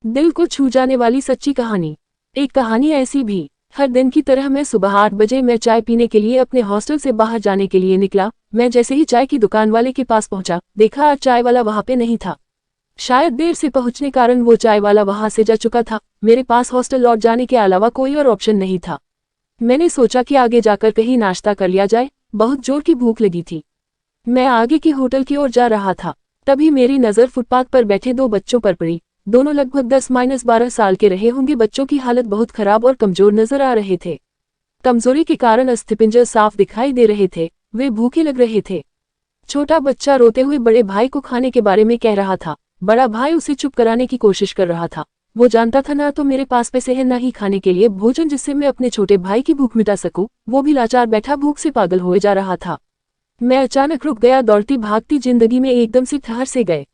दिल को छू जाने वाली सच्ची कहानी। एक कहानी ऐसी भी। हर दिन की तरह मैं सुबह 8 बजे मैं चाय पीने के लिए अपने हॉस्टल से बाहर जाने के लिए निकला। मैं जैसे ही चाय की दुकान वाले के पास पहुंचा, देखा आज चाय वाला वहां पे नहीं था। शायद देर से पहुंचने कारण वो चाय वाला वहां से जा चुका था। मेरे पास हॉस्टल लौट जाने के अलावा कोई और ऑप्शन नहीं था। मैंने सोचा कि आगे जाकर कहीं नाश्ता कर लिया जाए, बहुत जोर की भूख लगी थी। मैं आगे की होटल की ओर जा रहा था, तभी मेरी नज़र फुटपाथ पर बैठे 2 बच्चों पर पड़ी। दोनों लगभग 10-12 साल के रहे होंगे। बच्चों की हालत बहुत खराब और कमजोर नजर आ रहे थे। कमजोरी के कारण अस्थिपिंजर साफ दिखाई दे रहे थे। वे भूखे लग रहे थे। छोटा बच्चा रोते हुए बड़े भाई को खाने के बारे में कह रहा था। बड़ा भाई उसे चुप कराने की कोशिश कर रहा था। वो जानता था ना तो मेरे पास पैसे है, ना ही खाने के लिए भोजन जिससे मैं अपने छोटे भाई की भूख मिटा सकूं। वो भी लाचार बैठा भूख से पागल हो जा रहा था। मैं अचानक रुक गया। दौड़ती भागती जिंदगी में एकदम से ठहर से गए।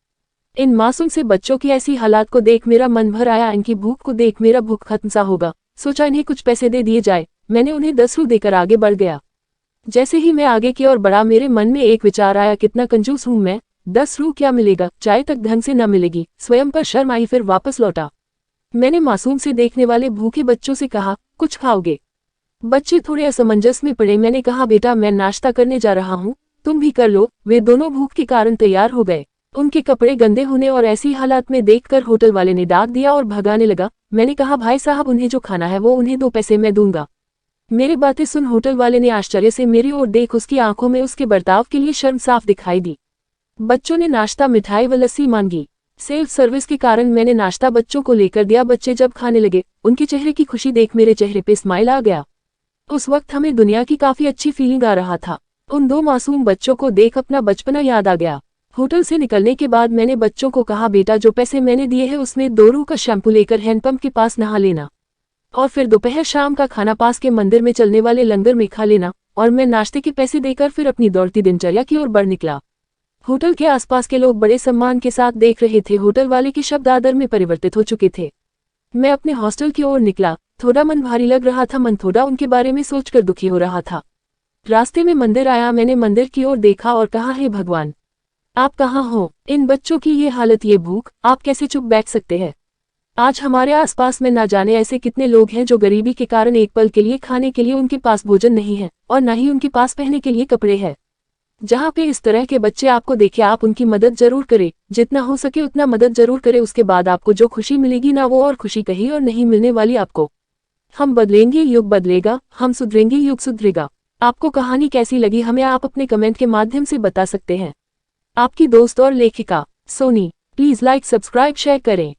इन मासूम से बच्चों की ऐसी हालात को देख मेरा मन भर आया। इनकी भूख को देख मेरा भूख खत्म सा होगा। सोचा इन्हें कुछ पैसे दे दिए जाए। मैंने उन्हें 10 रू देकर आगे बढ़ गया। जैसे ही मैं आगे की ओर बढ़ा, मेरे मन में एक विचार आया, कितना कंजूस हूं मैं। 10 रू क्या मिलेगा, चाय तक ढंग से न मिलेगी। स्वयं पर शर्म आई, फिर वापस लौटा। मैंने मासूम से देखने वाले भूखे बच्चों से कहा, कुछ खाओगे? बच्चे थोड़े असमंजस में पड़े। मैंने कहा, बेटा मैं नाश्ता करने जा रहा हूँ, तुम भी कर लो। वे दोनों भूख के कारण तैयार हो गए। उनके कपड़े गंदे होने और ऐसी हालात में देखकर होटल वाले ने डांट दिया और भगाने लगा। मैंने कहा, भाई साहब उन्हें जो खाना है वो उन्हें 2 पैसे मैं दूंगा। मेरी बातें सुन होटल वाले ने आश्चर्य से मेरी ओर देख उसकी आंखों में उसके बर्ताव के लिए शर्म साफ दिखाई दी। बच्चों ने नाश्ता, मिठाई व लस्सी मांगी। सेल्फ सर्विस के कारण मैंने नाश्ता बच्चों को लेकर दिया। बच्चे जब खाने लगे, उनके चेहरे की खुशी देख मेरे चेहरे पे स्माइल आ गया। उस वक्त हमें दुनिया की काफी अच्छी फीलिंग आ रहा था। उन 2 मासूम बच्चों को देख अपना बचपना याद आ गया। होटल से निकलने के बाद मैंने बच्चों को कहा, बेटा जो पैसे मैंने दिए हैं उसमें 2 रू का शैम्पू लेकर हैंडपंप के पास नहा लेना, और फिर दोपहर शाम का खाना पास के मंदिर में चलने वाले लंगर में खा लेना। और मैं नाश्ते के पैसे देकर फिर अपनी दौड़ती दिनचर्या की ओर बढ़ निकला। होटल के आसपास के लोग बड़े सम्मान के साथ देख रहे थे। होटल वाले के शब्द आदर में परिवर्तित हो चुके थे। मैं अपने हॉस्टल की ओर निकला। थोड़ा मन भारी लग रहा था, मन थोड़ा उनके बारे में सोचकर दुखी हो रहा था। रास्ते में मंदिर आया। मैंने मंदिर की ओर देखा और कहा, हे भगवान, आप कहाँ हो? इन बच्चों की ये हालत, ये भूख, आप कैसे चुप बैठ सकते हैं? आज हमारे आसपास में ना जाने ऐसे कितने लोग हैं जो गरीबी के कारण एक पल के लिए खाने के लिए उनके पास भोजन नहीं है और न ही उनके पास पहनने के लिए कपड़े हैं। जहाँ पे इस तरह के बच्चे आपको देखे, आप उनकी मदद जरूर करें। जितना हो सके उतना मदद जरूर करें। उसके बाद आपको जो खुशी मिलेगी ना, वो और खुशी कहीं और नहीं मिलने वाली आपको। हम बदलेंगे, युग बदलेगा। हम सुधरेंगे, युग सुधरेगा। आपको कहानी कैसी लगी हमें आप अपने कमेंट के माध्यम से बता सकते हैं। आपकी दोस्त और लेखिका Soni. Please like, subscribe, share करें।